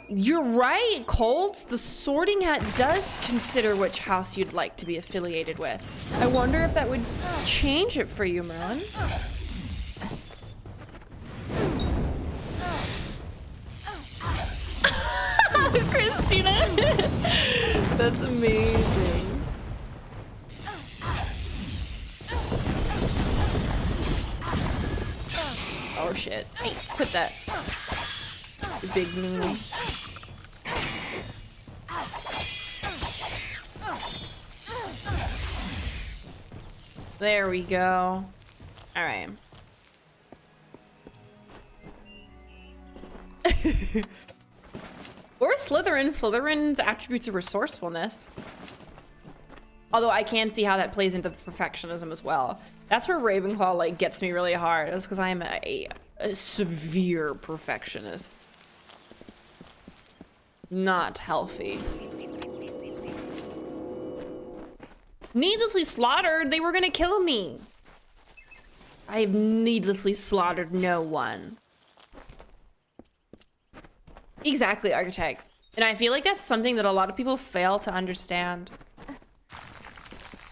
You're right, Colts. The Sorting Hat does consider which house you'd like to be affiliated with. I wonder if that would change it for you, Merlin. Christina! That's amazing. Oh shit. Hey, quit that. You big meanie. There we go. All right. Or Slytherin. Slytherin's attributes of resourcefulness. Although I can see how that plays into the perfectionism as well. That's where Ravenclaw like gets me really hard. That's because I am a severe perfectionist. Not healthy. Needlessly slaughtered. They were gonna kill me. I have needlessly slaughtered no one. Exactly, Architect. And I feel like that's something that a lot of people fail to understand.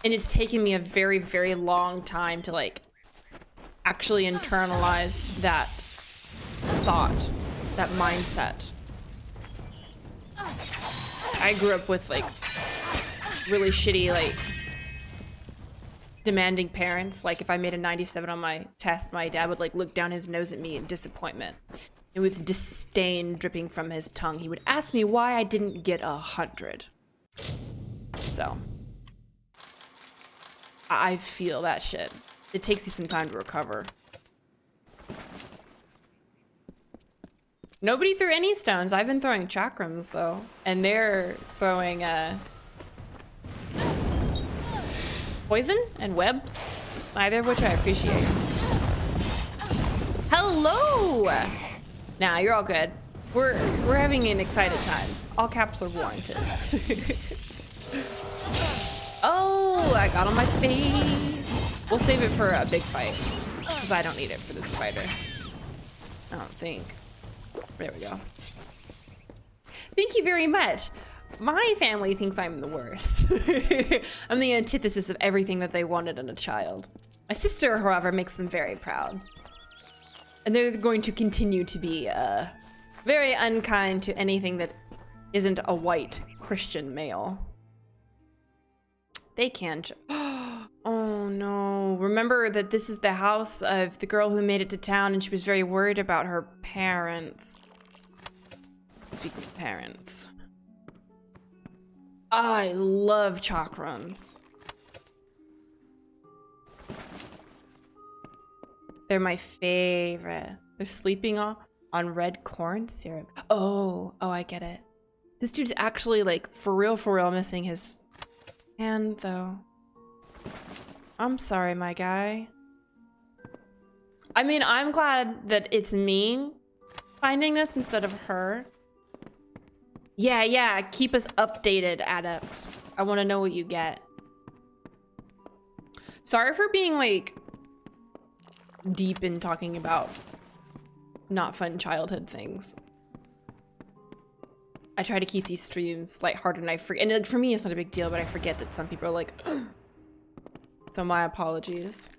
And it's taken me a very, very long time to like actually internalize that thought, that mindset. I grew up with like really shitty, like demanding parents. Like if I made a 97 on my test, my dad would like look down his nose at me in disappointment. And with disdain dripping from his tongue, he would ask me why I didn't get 100. So, I feel that shit. It takes you some time to recover. Nobody threw any stones. I've been throwing chakrams though. And they're throwing poison and webs. Neither of which I appreciate. Hello! Nah, you're all good. We're having an excited time. All caps are warranted. Oh, I got on my face. We'll save it for a big fight. Because I don't need it for this spider. I don't think. There we go. Thank you very much. My family thinks I'm the worst. I'm the antithesis of everything that they wanted in a child. My sister, however, makes them very proud. And they're going to continue to be very unkind to anything that isn't a white Christian male. They can. Oh no. Remember that this is the house of the girl who made it to town and she was very worried about her parents. Speaking of parents. I love chakrams. They're my favorite. They're sleeping on red corn syrup. Oh, I get it. This dude's actually like for real missing his hand though. I'm sorry, my guy. I mean, I'm glad that it's me finding this instead of her. Yeah, keep us updated, Adept. I want to know what you get. Sorry for being like deep in talking about not fun childhood things. I try to keep these streams lighthearted and I forget, and like, for me it's not a big deal, but I forget that some people are like, so my apologies.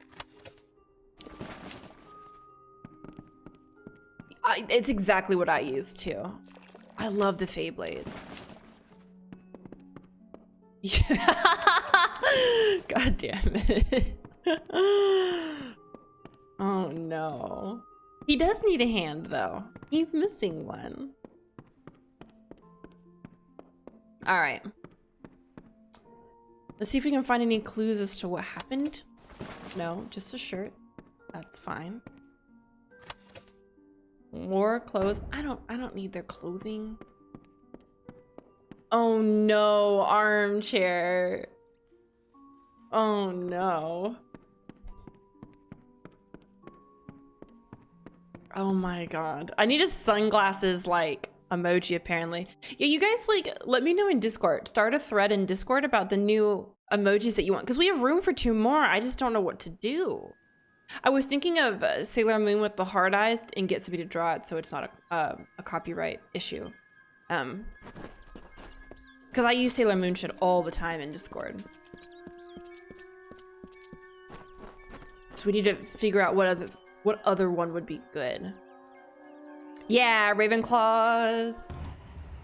It's exactly what I use too. I love the 𝒂𝒾𝒶𝓁. God damn it. Oh no. He does need a hand though. He's missing one. All right. Let's see if we can find any clues as to what happened. No, just a shirt. That's fine. More clothes. I don't need their clothing. Oh no, armchair. Oh no. Oh my god. I need a sunglasses like emoji apparently. Yeah, you guys like let me know in Discord. Start a thread in Discord about the new emojis that you want because we have room for 2 more. I just don't know what to do. I was thinking of Sailor Moon with the hard eyes and get somebody to draw it so it's not a copyright issue. Because I use Sailor Moon shit all the time in Discord. So we need to figure out what other one would be good. Yeah, Ravenclaws.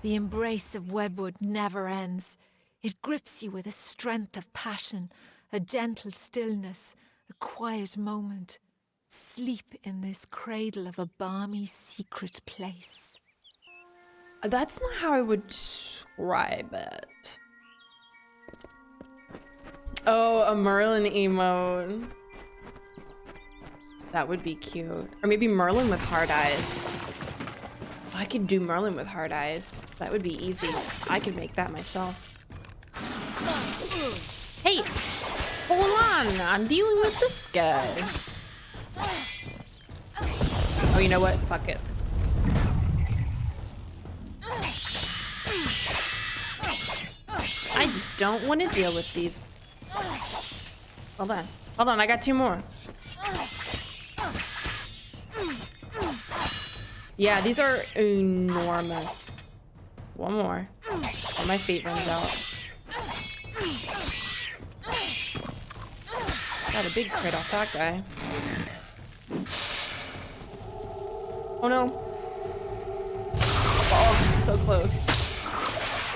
The embrace of webwood never ends. It grips you with a strength of passion, a gentle stillness, a quiet moment. Sleep in this cradle of a balmy secret place. That's not how I would describe it. Oh, a Merlin emote. That would be cute. Or maybe Merlin with hard eyes. I could do Merlin with hard eyes. That would be easy. I could make that myself. Hey, hold on. I'm dealing with this guy. Oh, you know what? Fuck it. I just don't want to deal with these. Hold on. Hold on. I got 2 more. Yeah, these are enormous. 1 more. And my fate runs out. Got a big crit off that guy. Oh no. Oh, so close.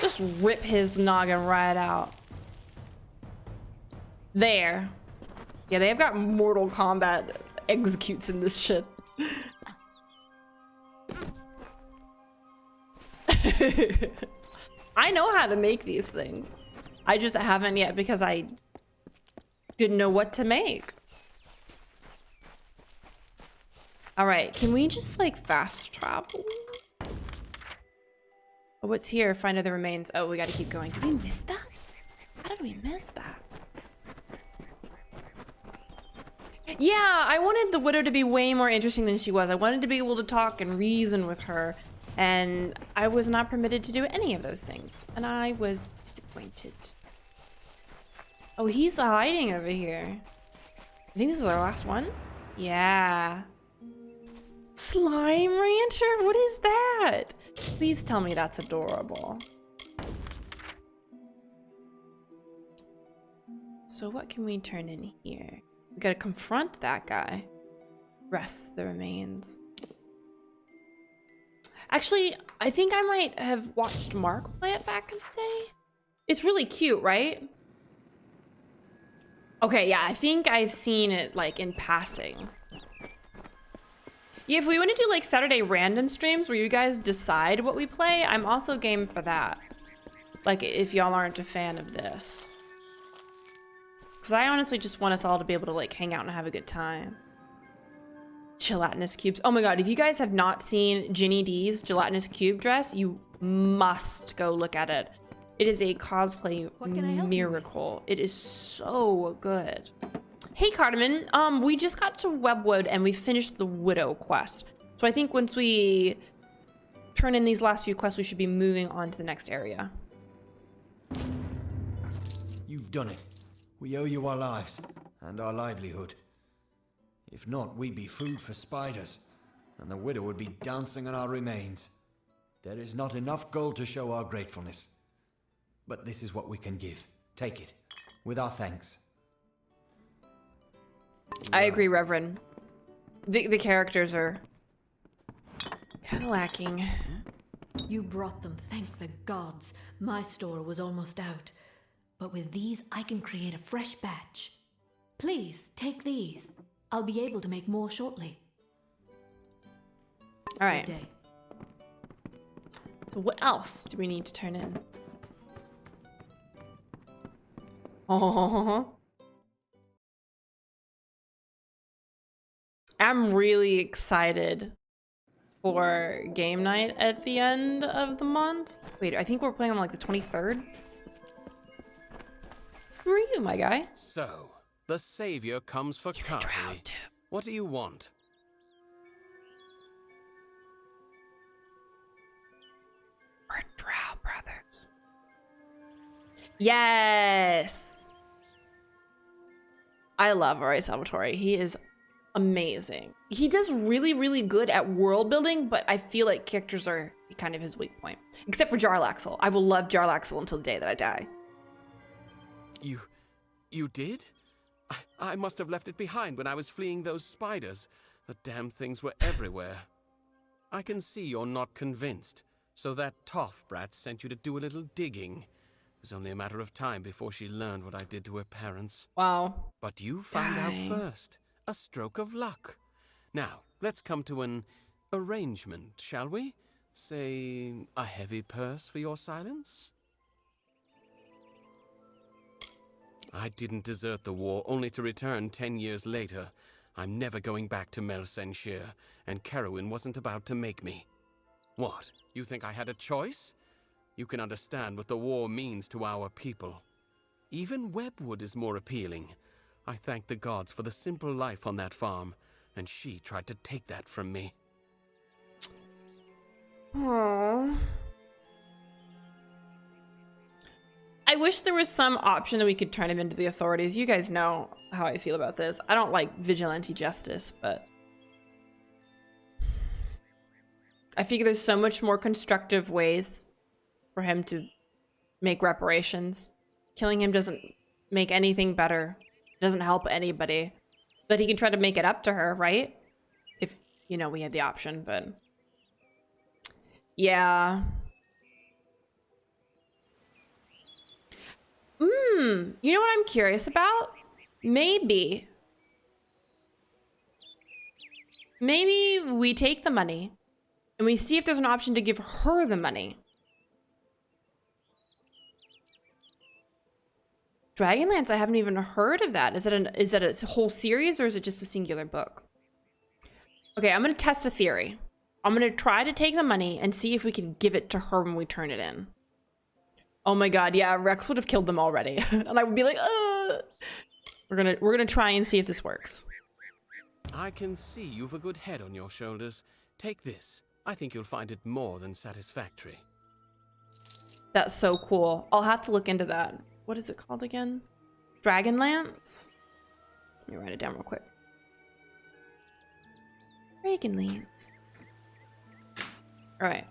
Just rip his noggin right out. There. Yeah, they've got Mortal Kombat executes in this shit. I know how to make these things. I just haven't yet because I didn't know what to make. All right, can we just like fast travel? Oh, what's here? Find other remains. Oh, we gotta keep going. Did we miss that? How did we miss that? Yeah, I wanted the widow to be way more interesting than she was. I wanted to be able to talk and reason with her. And I was not permitted to do any of those things. And I was disappointed. Oh, he's hiding over here. I think this is our last one. Yeah. Slime Rancher? What is that? Please tell me that's adorable. So what can we turn in here? We gotta confront that guy. Rest the remains. Actually, I think I might have watched Mark play it back in the day. It's really cute, right? Okay, yeah, I think I've seen it like in passing. Yeah, if we want to do like Saturday random streams where you guys decide what we play, I'm also game for that. Like if y'all aren't a fan of this. Because I honestly just want us all to be able to like hang out and have a good time. Gelatinous cubes. Oh my god, if you guys have not seen Ginny D's gelatinous cube dress, you must go look at it. It is a cosplay miracle. It is so good. Hey Cardamon, we just got to Webwood and we finished the Widow quest. So I think once we turn in these last few quests, we should be moving on to the next area. You've done it. We owe you our lives and our livelihood. If not, we'd be food for spiders, and the widow would be dancing on our remains. There is not enough gold to show our gratefulness. But this is what we can give. Take it, with our thanks. I agree, Reverend. The characters are kind of lacking. You brought them, thank the gods. My store was almost out. But with these, I can create a fresh batch. Please, take these. I'll be able to make more shortly. All right. Good day. So what else do we need to turn in? Oh. I'm really excited for game night at the end of the month. Wait, I think we're playing on like the 23rd. Who are you, my guy? So, the savior comes for He's a drow, company. too. What do you want? We're drow brothers. Yes! I love 𝒂𝒹𝒾𝒁. He is amazing. He does really, really good at world building, but I feel like characters are kind of his weak point. Except for 𝒸𝒾𝒶𝓁. I will love 𝒸𝒾𝒶𝓁 until the day that I die. You did? I must have left it behind when I was fleeing those spiders. The damn things were everywhere. I can see you're not convinced. So that tough brat sent you to do a little digging. It was only a matter of time before she learned what I did to her parents. Wow. But you found out first. A stroke of luck. Now, let's come to an arrangement, shall we? Say, a heavy purse for your silence? I didn't desert the war, only to return 10 years later. I'm never going back to Melsenshire, and Carowin wasn't about to make me. What? You think I had a choice? You can understand what the war means to our people. Even Webwood is more appealing. I thank the gods for the simple life on that farm, and she tried to take that from me. Aww. I wish there was some option that we could turn him into the authorities. You guys know how I feel about this. I don't like vigilante justice, but I figure there's so much more constructive ways for him to make reparations. Killing him doesn't make anything better. It doesn't help anybody. But he can try to make it up to her, right? If, you know, we had the option, but yeah. You know what I'm curious about? Maybe we take the money and we see if there's an option to give her the money. Dragonlance, I haven't even heard of that. Is it a whole series or is it just a singular book? Okay, I'm gonna test a theory. I'm gonna try to take the money and see if we can give it to her when we turn it in. Oh my god, yeah, Rex would have killed them already. And I would be like, ugh. We're gonna try and see if this works. I can see you've a good head on your shoulders. Take this. I think you'll find it more than satisfactory. That's so cool. I'll have to look into that. What is it called again? Dragonlance? Let me write it down real quick. Dragonlance. All right.